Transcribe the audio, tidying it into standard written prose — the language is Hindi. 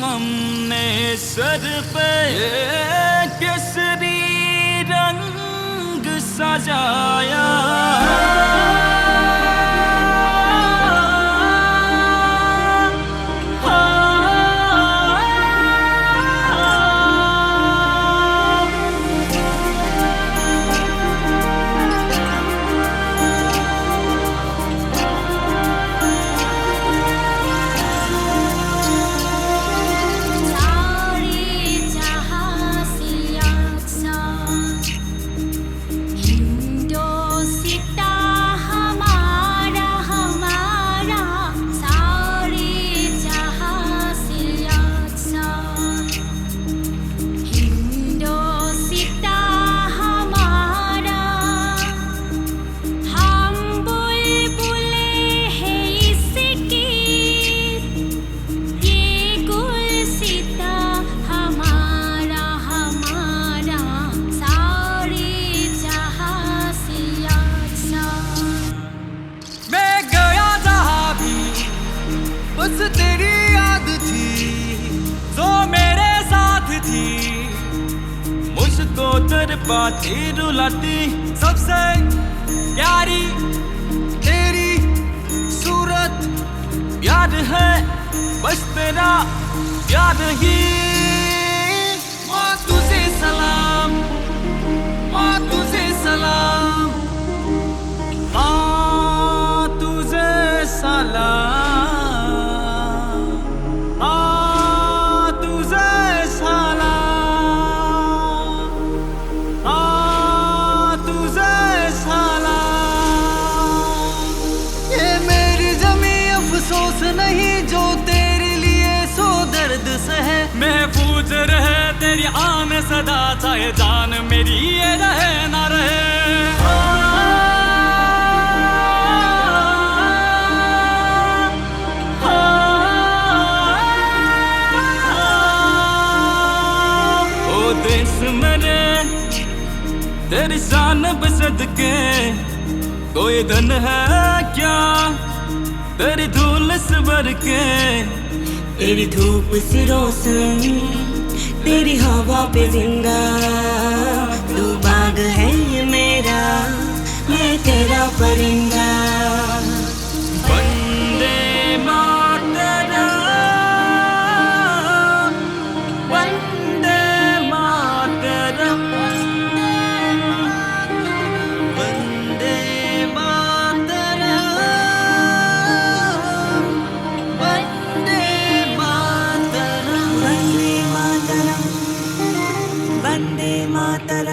हमने सर पे केसरी रंग सजाया। बस तेरी याद थी जो मेरे साथ थी, मुझको तड़पाती रुलाती सबसे प्यारी तेरी सूरत याद है, बस तेरा याद ही। माँ तुझे सलाम, माँ तुझे सलाम, माँ तुझे सलाम। नहीं जो तेरे लिए सो दर्द सहे, महफूज रहे तेरी आन सदा, चाहे जान मेरी ये रहे ना रहे। ओ देश मेरे तेरी शान पे सदके, कोई धन है क्या तेरी धूल से भर के, तेरी धूप से रोशन, तेरी हवा पे जिंदा। तू बाग है ये मेरा, मैं तेरा परिंदा। वंदे मातरम, वंदे मातरम, वंदे मातरम, वंदे मातरम।